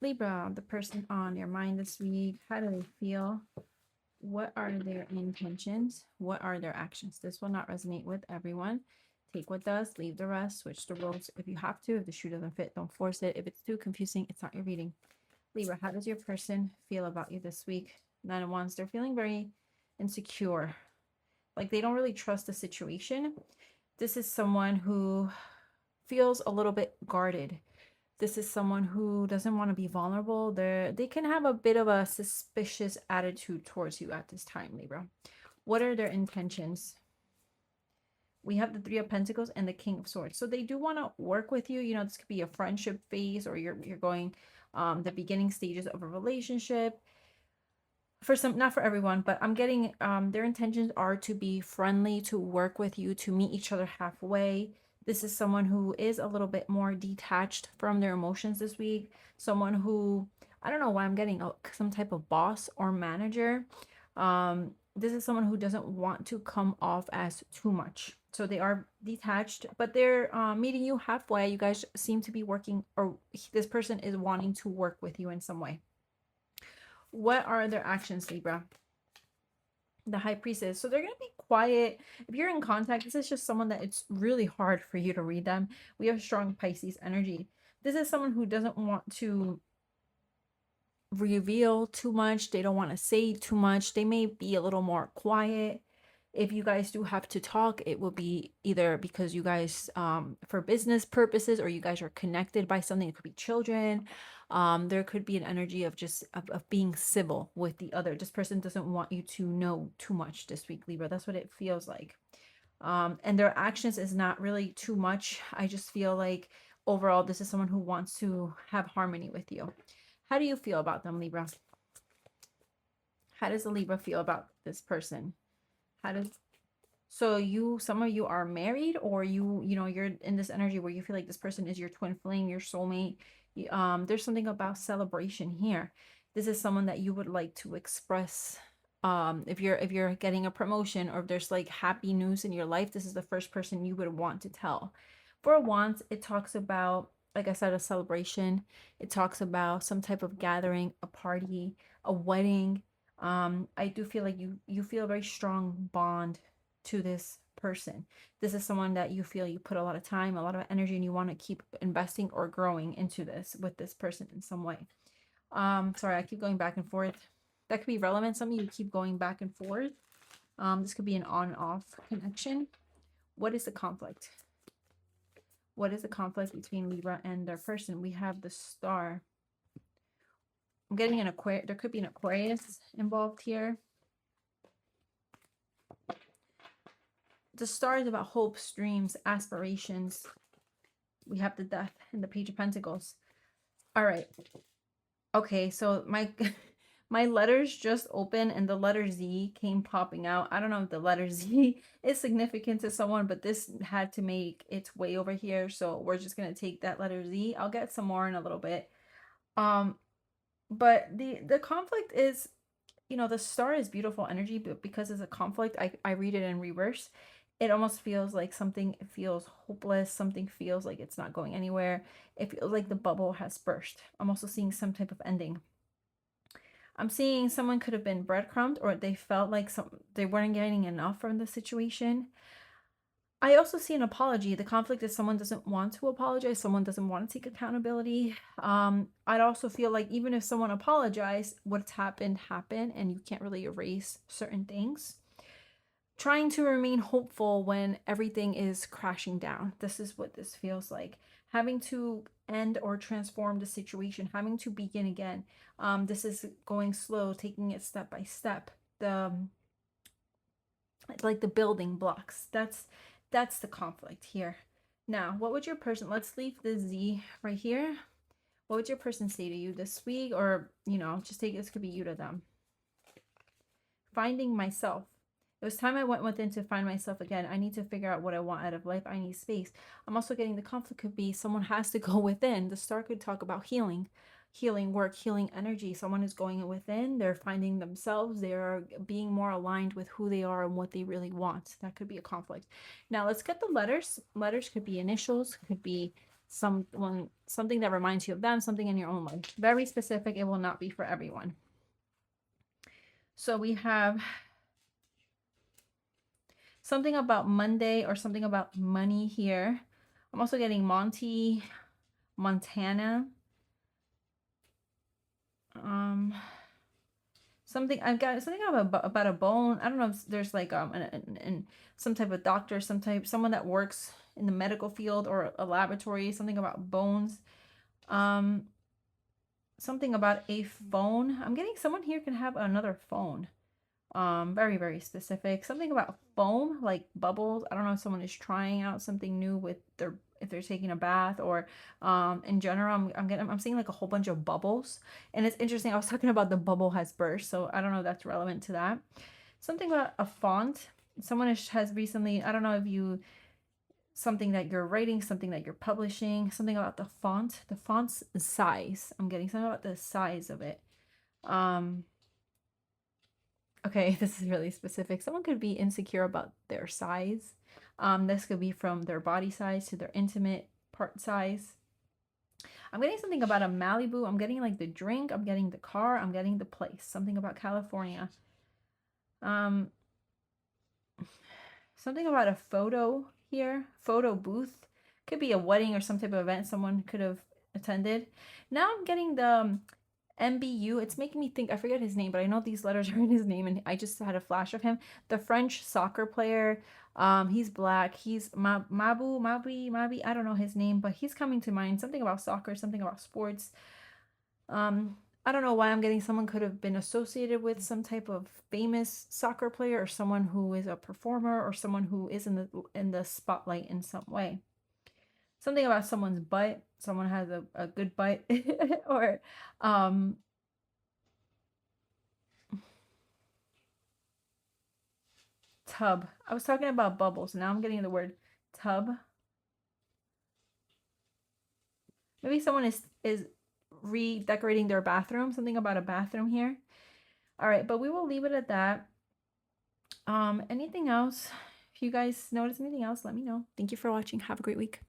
Libra, the person on your mind this week, how do they feel? What are their intentions? What are their actions? This will not resonate with everyone. Take what does, leave the rest, switch the roles if you have to. If the shoe doesn't fit, don't force it. If it's too confusing, it's not your reading. Libra, how does your person feel about you this week? Nine of Wands, they're feeling very insecure. Like they don't really trust the situation. This is someone who feels a little bit guarded. This is someone who doesn't want to be vulnerable. They can have a bit of a suspicious attitude towards you at this time, Libra. What are their intentions? We have the Three of Pentacles and the King of Swords. So they do want to work with you. You know, this could be a friendship phase, or you're going the beginning stages of a relationship. For some, not for everyone, but I'm getting their intentions are to be friendly, to work with you, to meet each other halfway. This is someone who is a little bit more detached from their emotions this week. Someone who, I don't know why I'm getting some type of boss or manager. This is someone who doesn't want to come off as too much. So they are detached, but they're meeting you halfway. You guys seem to be working, or this person is wanting to work with you in some way. What are their actions, Libra? The High Priestess. So they're going to be quiet. If you're in contact, this is just someone that it's really hard for you to read them. We have strong Pisces energy. This is someone who doesn't want to reveal too much. They don't want to say too much. They may be a little more quiet. If you guys do have to talk, it will be either because you guys for business purposes, or you guys are connected by something. It could be children. There could be an energy of just of being civil with the other. This person doesn't want you to know too much this week, Libra. That's what it feels like. And their actions is not really too much. I just feel like overall this is someone who wants to have harmony with you. How do you feel about them, Libra? How does the Libra feel about this person? How does, so you, some of you are married, or you know, you're in this energy where you feel like this person is your twin flame, your soulmate. There's something about celebration here. This is someone that you would like to express. If you're getting a promotion, or if there's like happy news in your life, this is the first person you would want to tell. For Wands, it talks about, like I said, a celebration. It talks about some type of gathering, a party, a wedding. I do feel like you feel a very strong bond to this person. This is someone that you feel you put a lot of time, a lot of energy, and you want to keep investing or growing into this with this person in some way. Sorry, I keep going back and forth. That could be relevant. Some of you keep going back and forth. This could be an on-off connection. What is the conflict? What is the conflict between Libra and their person? We have the Star. I'm getting an Aquarius. There could be an Aquarius involved here. The Star is about hopes, dreams, aspirations. We have the Death and the Page of Pentacles. All right. Okay, so my my letters just opened and the letter Z came popping out. I don't know if the letter Z is significant to someone, but this had to make its way over here. So we're just going to take that letter Z. I'll get some more in a little bit. But the conflict is, you know, the Star is beautiful energy, but because it's a conflict, I read it in reverse. It almost feels like something feels hopeless. Something feels like it's not going anywhere. It feels like the bubble has burst. I'm also seeing some type of ending. I'm seeing someone could have been breadcrumbed, or they felt like they weren't getting enough from the situation. I also see an apology. The conflict is someone doesn't want to apologize. Someone doesn't want to take accountability. I'd also feel like even if someone apologized, what's happened, and you can't really erase certain things. Trying to remain hopeful when everything is crashing down. This is what this feels like. Having to end or transform the situation, having to begin again. This is going slow, taking it step by step. Like the building blocks. That's the conflict here. Now, what would your person, let's leave the Z right here. What would your person say to you this week? Or, you know, just take, this could be you to them. Finding myself. It was time I went within to find myself again. I need to figure out what I want out of life. I need space. I'm also getting the conflict could be someone has to go within. The Star could talk about healing work, healing energy. Someone is going within. They're finding themselves. They're being more aligned with who they are and what they really want. That could be a conflict. Now let's get the letters. Letters could be initials, could be something that reminds you of them, something in your own life. Very specific. It will not be for everyone. So we have something about Monday or something about money here. I'm also getting Monty, Montana. Something I've got something about a bone. I don't know if there's like some type of doctor, someone that works in the medical field or a laboratory. Something about bones. Um, something about a phone. I'm getting someone here can have another phone. Very, very specific. Something about foam, like bubbles. I don't know if someone is trying out something new with their if they're taking a bath or in general I'm seeing like a whole bunch of bubbles. And it's interesting. I was talking about the bubble has burst, so I don't know if that's relevant to that. Something about a font. Someone has recently, I don't know if you something that you're writing, something that you're publishing, something about the font's size. I'm getting something about the size of it. Okay, this is really specific. Someone could be insecure about their size. This could be from their body size to their intimate part size. I'm getting something about a Malibu. I'm getting like the drink. I'm getting the car. I'm getting the place. Something about California. Something about a photo here. Photo booth. Could be a wedding or some type of event someone could have attended. Now I'm getting the MBU. It's making me think, I forget his name, but I know these letters are in his name, and I just had a flash of him. The French soccer player. He's black. He's Mabi. I don't know his name, but he's coming to mind. Something about soccer, something about sports. I don't know why I'm getting someone could have been associated with some type of famous soccer player or someone who is a performer or someone who is in the spotlight in some way. Something about someone's butt. Someone has a good butt or tub. I was talking about bubbles. Now I'm getting the word tub. Maybe someone is redecorating their bathroom. Something about a bathroom here. All right, but we will leave it at that. Anything else? If you guys notice anything else, let me know. Thank you for watching. Have a great week.